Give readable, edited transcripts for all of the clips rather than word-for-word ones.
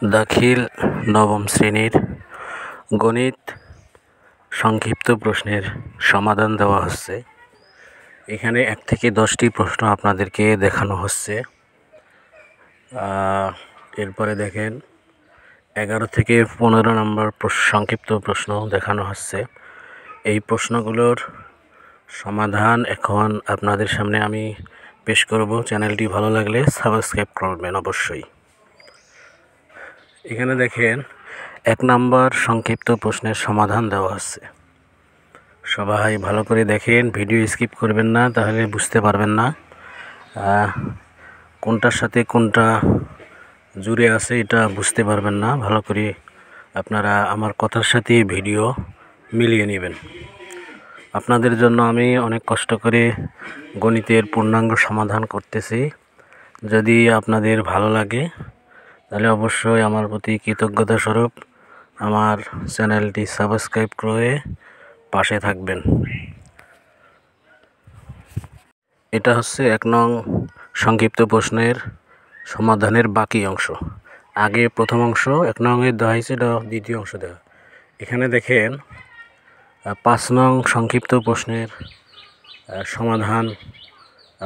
দাখিল নবম শ্রেণীর গণিত সংক্ষিপ্ত প্রশ্নের সমাধান দেওয়া হচ্ছে। এখানে 1 থেকে 10টি প্রশ্ন আপনাদেরকে দেখানো হচ্ছে। এরপরে দেখেন 11 থেকে 15 নম্বর সংক্ষিপ্ত প্রশ্ন দেখানো হচ্ছে। এই প্রশ্নগুলোর সমাধান এখন আপনাদের সামনে আমি পেশ করব। চ্যানেলটি ভালো লাগলে সাবস্ক্রাইব করবেন অবশ্যই। এখানে দেখেন 1 নম্বর সংক্ষিপ্ত প্রশ্নের সমাধান দেওয়া আছে। সবাই ভালো করে দেখেন, ভিডিও স্কিপ করবেন না, তাহলে বুঝতে পারবেন না কোনটার সাথে কোনটা জুড়ে আছে, এটা বুঝতে পারবেন না। ভালো করে আপনারা আমার কথার সাথে ভিডিও মিলিয়ে নেবেন। আপনাদের জন্য আমি অনেক কষ্ট করে গণিতের পূর্ণাঙ্গ সমাধান করতেছি। যদি আপনাদের ভালো লাগে তাহলে অবশ্যই আমার প্রতি কৃতজ্ঞতা স্বরূপ আমার চ্যানেলটি সাবস্ক্রাইব করে পাশে থাকবেন। এটা হচ্ছে 1 নং সংক্ষিপ্ত প্রশ্নের সমাধানের বাকি অংশ। আগে প্রথম অংশ 1 নংয়ে দেওয়া হয়েছে, এটা দ্বিতীয় অংশ দেওয়া। এখানে দেখেন 5 নং সংক্ষিপ্ত প্রশ্নের সমাধান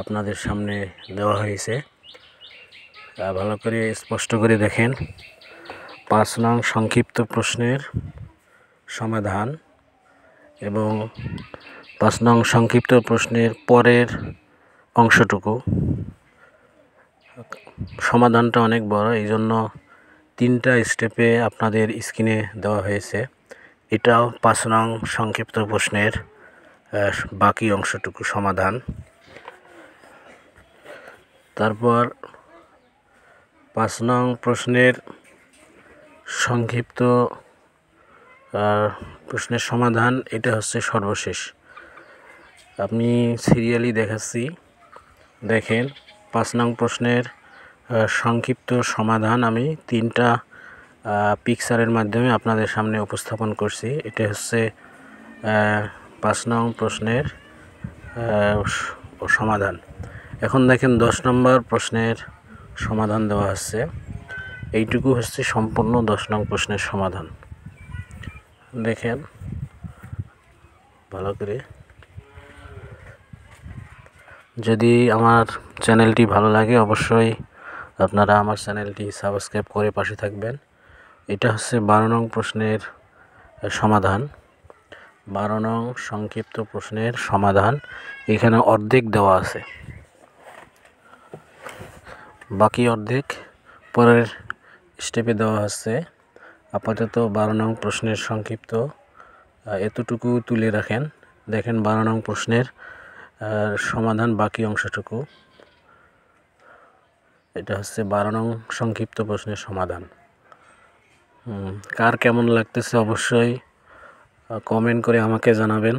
আপনাদের সামনে দেওয়া হয়েছে। ভালো করে স্পষ্ট করে দেখেন 5 নং সংক্ষিপ্ত প্রশ্নের সমাধান এবং 5 নং সংক্ষিপ্ত প্রশ্নের পরের অংশটুকু। সমাধানটা অনেক বড়, এই জন্য 3টা স্টেপে আপনাদের স্ক্রিনে দেওয়া হয়েছে। এটাও 5 নং সংক্ষিপ্ত প্রশ্নের বাকি অংশটুকু সমাধান। তারপর 5 নং প্রশ্নের সংক্ষিপ্ত প্রশ্নের সমাধান, এটা হচ্ছে সর্বশেষ। আমি সিরিয়ালি দেখাচ্ছি। দেখেন 5 নং প্রশ্নের সংক্ষিপ্ত সমাধান আমি 3টা পিকচারের মাধ্যমে আপনাদের সামনে উপস্থাপন করছি। এটা হচ্ছে 5 নং প্রশ্নের সমাধান। এখন দেখেন 10 নম্বর প্রশ্নের সমাধান দেওয়া আছে। এইটুকু হচ্ছে সম্পূর্ণ 10 নং প্রশ্নের সমাধান। দেখেন ভালো করে। যদি আমার চ্যানেলটি ভালো লাগে অবশ্যই আপনারা আমার চ্যানেলটি সাবস্ক্রাইব করে পাশে থাকবেন। এটা হচ্ছে 12 নং প্রশ্নের সমাধান। 12 নং সংক্ষিপ্ত প্রশ্নের সমাধান। এখানে অর্ধেক দেওয়া আছে, বাকি অর্ধেক পরের স্টেপে দেওয়া আছে। আপাতত 12 নং প্রশ্নের সংক্ষিপ্ত এতটুকু তুলে রাখেন। দেখেন 12 নং প্রশ্নের সমাধান বাকি অংশটুকু। এটা হচ্ছে 12 নং সংক্ষিপ্ত প্রশ্নের সমাধান। কার কেমন লাগতেছে অবশ্যই কমেন্ট করে আমাকে জানাবেন।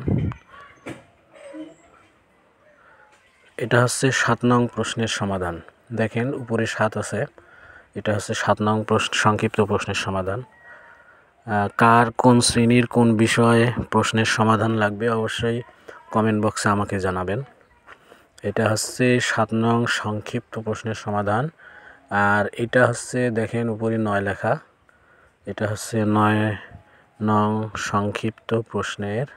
এটা হচ্ছে 7 নং প্রশ্নের সমাধান। দেখেন উপরে 7 আছে, এটা হচ্ছে 7 নং সংক্ষিপ্ত প্রশ্নের সমাধান। কার কোন শ্রেণীর কোন বিষয়ে প্রশ্নের সমাধান লাগবে অবশ্যই কমেন্ট বক্সে আমাকে জানাবেন। এটা হচ্ছে 7 নং সংক্ষিপ্ত প্রশ্নের সমাধান। আর এটা হচ্ছে দেখেন উপরে 9 লেখা, এটা হচ্ছে 9 নং সংক্ষিপ্ত প্রশ্নের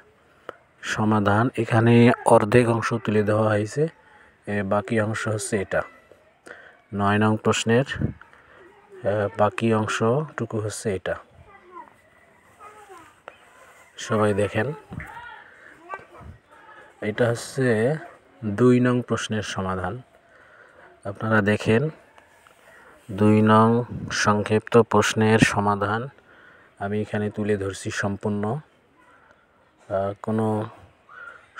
সমাধান। এখানে অর্ধেক অংশ তুলে দেওয়া হয়েছে, বাকি অংশ হচ্ছে এটা। 9 নং প্রশ্নের বাকি অংশটুকু হচ্ছে এটা। সবাই দেখেন। এটা হচ্ছে 2 নং প্রশ্নের সমাধান। আপনারা দেখেন 2 নং সংক্ষিপ্ত প্রশ্নের সমাধান আমি এখানে তুলে ধরছি সম্পূর্ণ। কোনো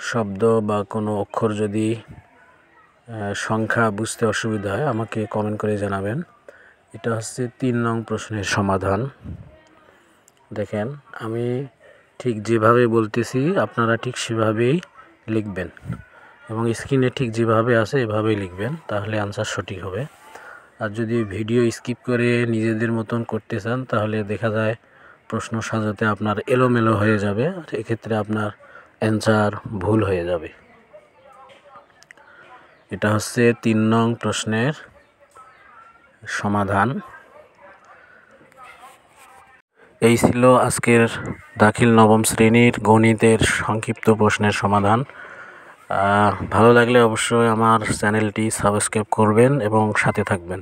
শব্দ বা কোনো অক্ষর যদি সংখ্যা বুঝতে অসুবিধা হয় আমাকে কমেন্ট করে জানাবেন। এটা হচ্ছে 3 নং প্রশ্নের সমাধান। দেখেন আমি ঠিক যেভাবে বলতেছি আপনারা ঠিক সেভাবেই লিখবেন এবং স্ক্রিনে ঠিক যেভাবে আছে এভাবেই লিখবেন, তাহলে আনসার সঠিক হবে। আর যদি ভিডিও স্কিপ করে নিজেদের মতন করতে চান তাহলে দেখা যায় প্রশ্ন সাজাতে আপনার এলোমেলো হয়ে যাবে, এক্ষেত্রে আপনার অ্যান্সার ভুল হয়ে যাবে। এটা হচ্ছে 3 নং প্রশ্নের সমাধান। এই ছিল আজকের দাখিল নবম শ্রেণীর গণিতের সংক্ষিপ্ত প্রশ্নের সমাধান। ভালো লাগলে অবশ্যই আমার চ্যানেলটি সাবস্ক্রাইব করবেন এবং সাথে থাকবেন।